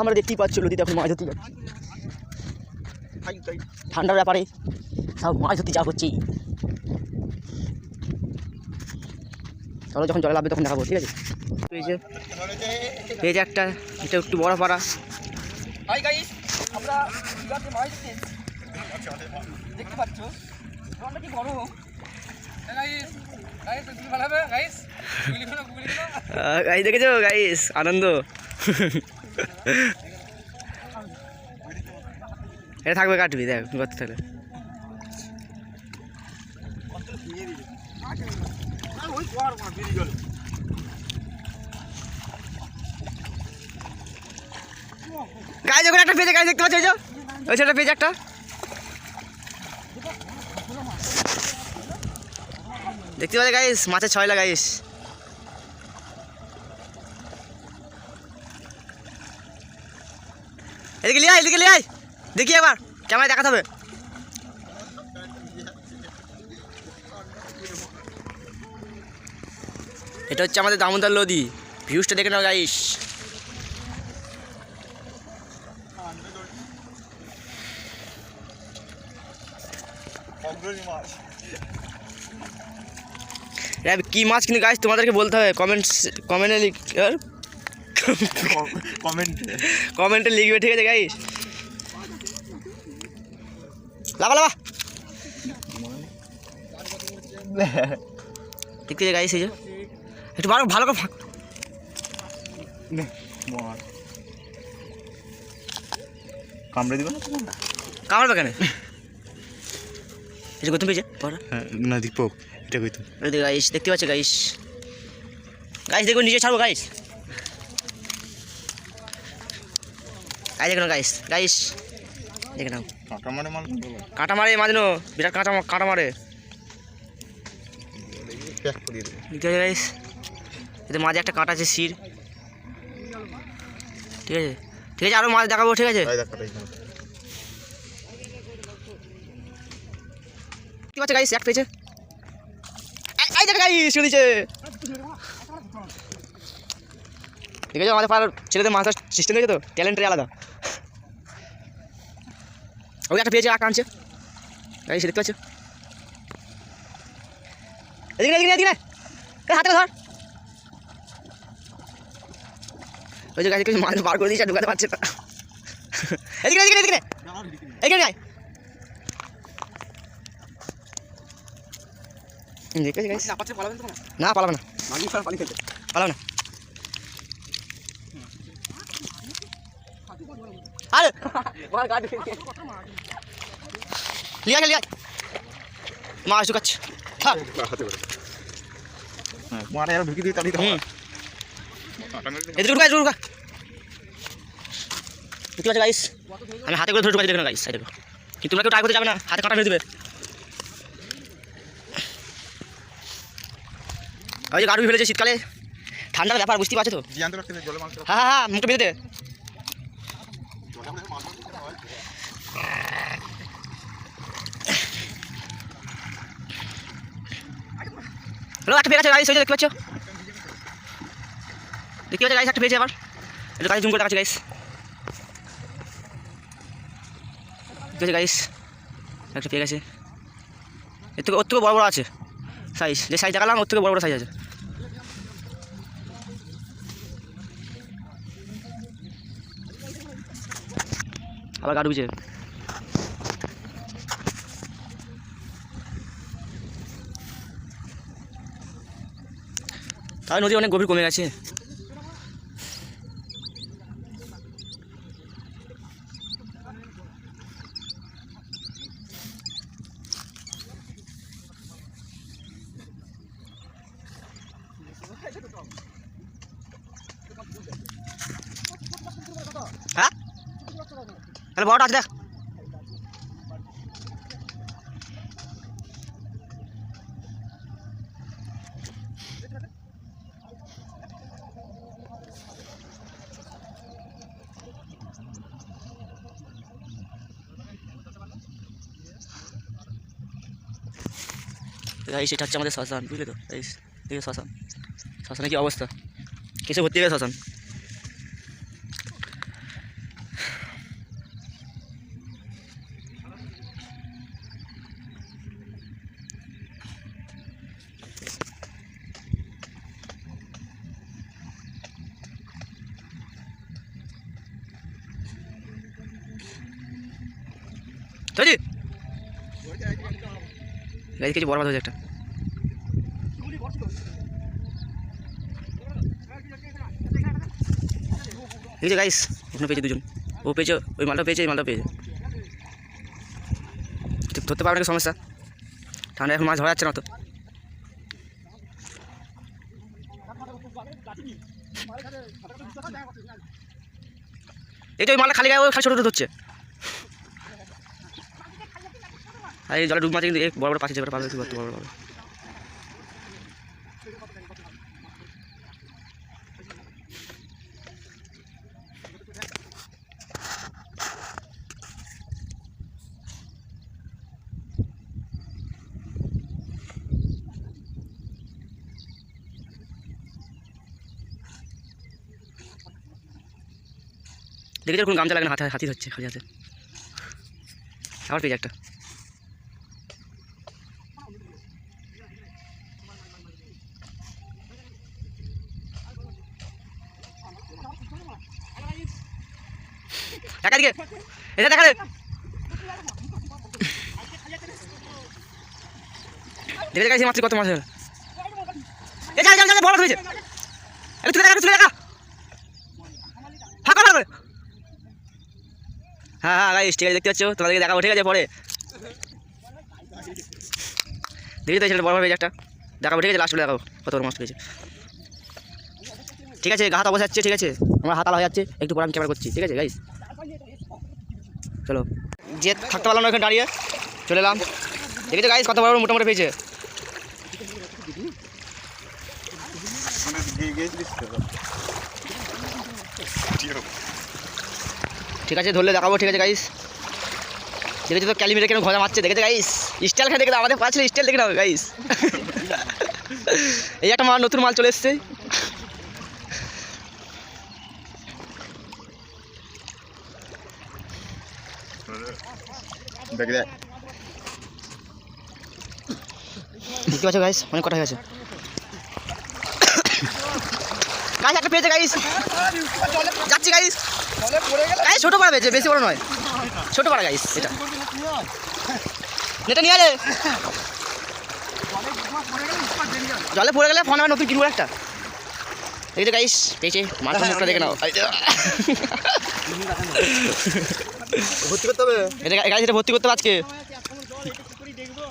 আমরা দেখতেই পাচ্ছি নদীতে এখন মাছ ধরতে যাচ্ছি। ঠান্ডার ব্যাপারে সব মাছ ধরতে যা হচ্ছি। চলো যখন জলে লাগবে তখন দেখাবো, ঠিক আছে? এই যে একটা, এটা একটু বড় পাড়া। দেখতে পাচ্ছ কি বড় দেখেছো গাইস, আনন্দ। এটা থাকবে, কাটবি দেখ করতে থাকলে। গাইস ওখানে একটা পেজে, গাইস দেখতে পাচ্ছ ওই সেটা পেজে একটা। দেখতে পাচ্ছ গাইস মাছের ছয়লা গাইস। এদিকে লিয়ে আয়, এদিকে লিয়ে আয়, দেখি একবার ক্যামেরায় দেখাতে হবে। এটা হচ্ছে আমাদের দামোদর নদী, ভিউজটা দেখে নাও গাইস। কি মাছ কিন্তু গাইস তোমাদেরকে বলতে হবে, কমেন্টে লিখবে, ঠিক আছে গাইস? লাভা লাভা ঠিক আছে গাইস। এই যে একটু ভালো করে ফাঁক কামড়ে দিবে না, কামড়বে কেন? এটা গৌতম পেয়েছে না দীপক, এটা গৌতম। গাইস দেখতে পাচ্ছে গাইস, গাইস দেখুন নিচে ছাড়বো গাইস। গাইস দেখো গাইস, গাইস দেখে নাও। কাঁটা মারে মাঝনো, বিরাট কাঁটা মারে। ঠিক আছে গাইস, এতে মাঝে একটা কাঁটা আছে, শির। ঠিক আছে, ঠিক আছে, আরও মাছ দেখাবো, ঠিক আছে? ঠিক আছে গাইস, এক পেয়েছে। গাইস শুনেছে, ঠিক আছে? আমাদের পাড়ার ছেলেদের মাছ ধরার সিস্টেম হয়েছে তো, ট্যালেন্টের আলাদা। ওই একটা পেয়েছে, আঁকা আনছে গাইস, দেখতে পাচ্ছ? এদিকে এদিকে এদিকে হাতে ধর। ওই যে গাছ মাছ বার করে দিয়েছে, ঢুকাতে পারছে না। এদিকে এদিকে এদিকে এইখানে আয়। না পালাবে না, পালাবে না। আরে লিয়া লিয়া মাছ ঢুকাচ্ছে, ঢুকি দিই তাহলে এদিকে ঢুকা ঢুকা। দেখতে পাচ্ছ গাইস, আমি হাতে করে ধরে ঢুকাচ্ছি, দেখো গাইস। কিন্তু তোমরা কেউ ট্রাই করতে যাবে না, হাতে কাঁটা মেরে দেবে। ওই যে গাড়ি ফেলেছে শীতকালে, ঠান্ডার ব্যাপার বুঝতে পারছো তো। হ্যাঁ হ্যাঁ, মুখটা বেঁধে দে। একটা পেয়ে গেছে গাইস, দেখতে পাচ্ছ? দেখতে পাচ্ছ গাইস, একটা পেয়েছে। আবার এটা গাইস জুম করে দেখাচ্ছি গাইস, ঠিক আছে গাইস? একটা পেয়ে গেছে, ওর থেকে বড় বড় আছে সাইজ, যে সাইজ দেখালাম ওর থেকে বড় বড় সাইজ আছে। আবার গাড়ি বুঝে তাই নদী অনেক গভীর কমে গেছে। হ্যাঁ তাহলে বড়টা আছে দেখ। গাইস এটা হচ্ছে আমাদের শ্মশান, বুঝলে তো গাইস? দেখে শ্মশানে কি অবস্থা, কিছু ভর্তি গেছে শ্মশান। ধরেছি গাইস, কিছু বরবাদ হয়েছে একটা। এই যে গাইস, ওখানে পেয়েছে দুজন, ও পেয়েছে, ওই মালটা পেয়েছে, এই মালটা পেয়েছে। ধরতে পারবে নাকি সমস্যা, ঠান্ডা এখন মাছ ধরা যাচ্ছে না তো। এই তো ওই মালটা খালি গায়ে, ওই খালি ছোটো ছোটো ধরছে। আর এই জলে ডুব মাছে কিন্তু বড় বড় পাখি যেগুলো পাবে, কি করতে বড় বড় পাবে। দেখেছি কোনো গামছা লাগে না, হাতি ধরছে খালি হাতে। আবার পেয়েছে একটা। দিকে এটা দেখা দেখে গেছি মাত্র কত মাছ হলো। এই যা যা যা বড় হয়েছে, একটু তুলে দেখা, তুলে দেখা, ফাঁকা করে। হ্যাঁ হ্যাঁ গাইস, ঠিক আছে, দেখতে পাচ্ছ, তোমাদেরকে দেখাবো, ঠিক আছে পরে। দেখি তো সেটা বড় হয়ে একটা দেখাবো, ঠিক আছে, লাস্ট দেখাবো কত বড় মাছ পেয়েছে। ঠিক আছে, হাত অবশ্যই যাচ্ছে, ঠিক আছে, আমার হাত আলা হয়ে যাচ্ছে, একটু পরে আমি ক্যামেরা করছি, ঠিক আছে গাইস। চলো, যে থাকতে পারলাম না ওখানে দাঁড়িয়ে, চলে এলাম। দেখেছো গাইস কত বড় বড় মোটামুটি পেয়েছে। ঠিক আছে, ধরলে দেখাবো, ঠিক আছে গাইস। দেখেছো তো ক্যালিমিটা কেন ঘোরা মারছে, দেখেছো গাইস, স্টাইল খেয়ে দেখে দাও, আমাদের পাশে স্টাইল দেখে দাও গাইস। এই একটা মাল, নতুন মাল চলে এসছে। দেখতে পাচ্ছ গাইস, অনেক কটা হয়ে গেছে গাইস, একটা পেয়েছে গাইস, যাচ্ছি গাইস। গাইস ছোটো পাড়া পেয়েছে, বেশি বড় নয়, ছোটো পাড়া গাইস। এটা নেটা নিয়ে আরে, জলে পড়ে গেলে ফোন আমার নতুন কিনবো একটা। দেখতে গাইস পেয়েছে, মাছ মুখটা দেখে নাও। ভর্তি করতে হবে এটা গাইস, এটা ভর্তি করতে হবে আজকে।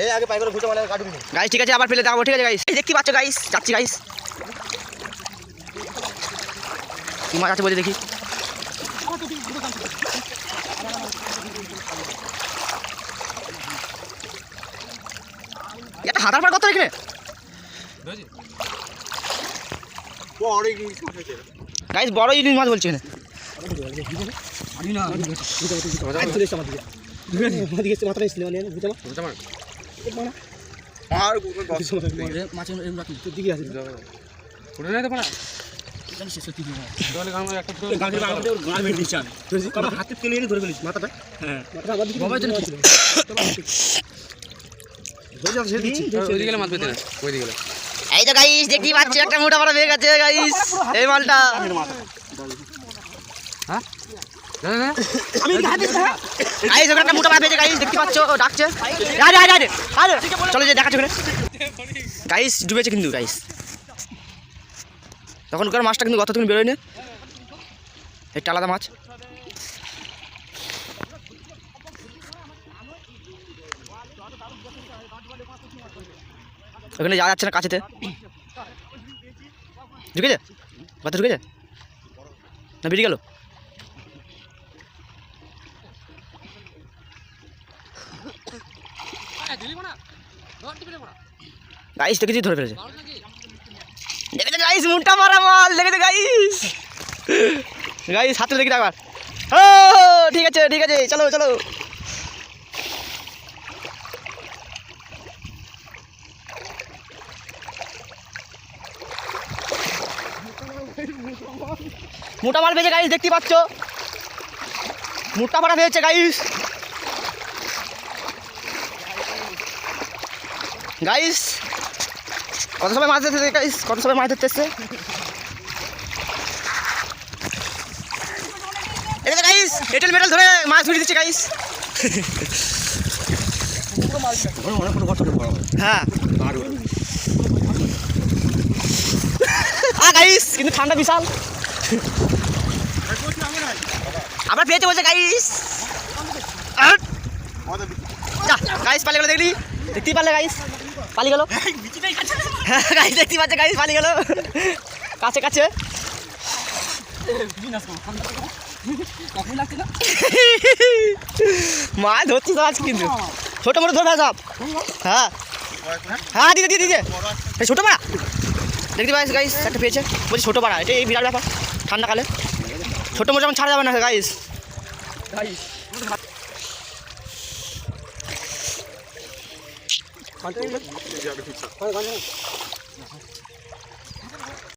এই আগে পাই করে ঘুরতে মানে কাটুন গাইস, ঠিক আছে, আবার ফেলে দেখাবো, ঠিক আছে গাইস। দেখতে পাচ্ছ গাইস, যাচ্ছি গাইস। কি মাছ আছে বলে দেখি। একটা হাতার পার কত এখানে গাইস, বড় ইলিশ মাছ বলছি এখানে। এই তো গাইস দেখতেই পাচ্ছ, একটা মোটা বড় বেগ আছে গাইস, এই মালটা। গাইস ওখানে একটা মোটা বড় পেয়েছে গাইস, দেখতে পাচ্ছ, ও ডাকছে। আরে আরে আরে আরে চলে যে দেখাচ্ছ ওখানে গাইস, ডুবেছে কিন্তু গাইস। তখনকার মাছটা কিন্তু গত তুমি বেরোয়নি, এটা আলাদা মাছ। ওখানে যাওয়া যাচ্ছে না, কাছেতে ঢুকেছে, কথা ঢুকেছে না, বেরিয়ে গেল। গাইস দেখেছি, ধরে ফেলেছে, দেখেছে গাইস, মুন্টা মারা মাল, দেখেছে গাইস। গাইস হাতে দেখি একবার। ও ঠিক আছে, ঠিক আছে, চলো চলো। মোটা মাল পেয়েছে গাইস, দেখতে পাচ্ছ, মোটা মারা পেয়েছে গাইস। গাইস কত সময় মাছ ধরতে গাইস, কত সময় মাছ ধরতে এসছে। এটা গাইস এঁটেল মেটেল ধরে মাছ ধরে দিচ্ছে গাইস। হ্যাঁ গাইস কিন্তু ঠান্ডা বিশাল আমরা পেয়েছে বলছে গাইস গাইস পালিয়ে গেল দেখলি দেখতেই পারলে গাইস পালিয়ে গেল গাইস দেখতেই পাচ্ছে গাইস পালিয়ে গেল কাছে কাছে মাছ ধরছি তো আজ কিন্তু ছোটো মোটো ধরবে সব হ্যাঁ হ্যাঁ দিদি দিদি দিদি ছোটো পাড়া দেখতে পাইস গাইস একটা পেয়েছে বলছি ছোটো পাড়া এটা এই বিরাট ব্যাপার ঠান্ডাকালে ছোটো মোটো ছাড়া যাবে না গাইস গাইস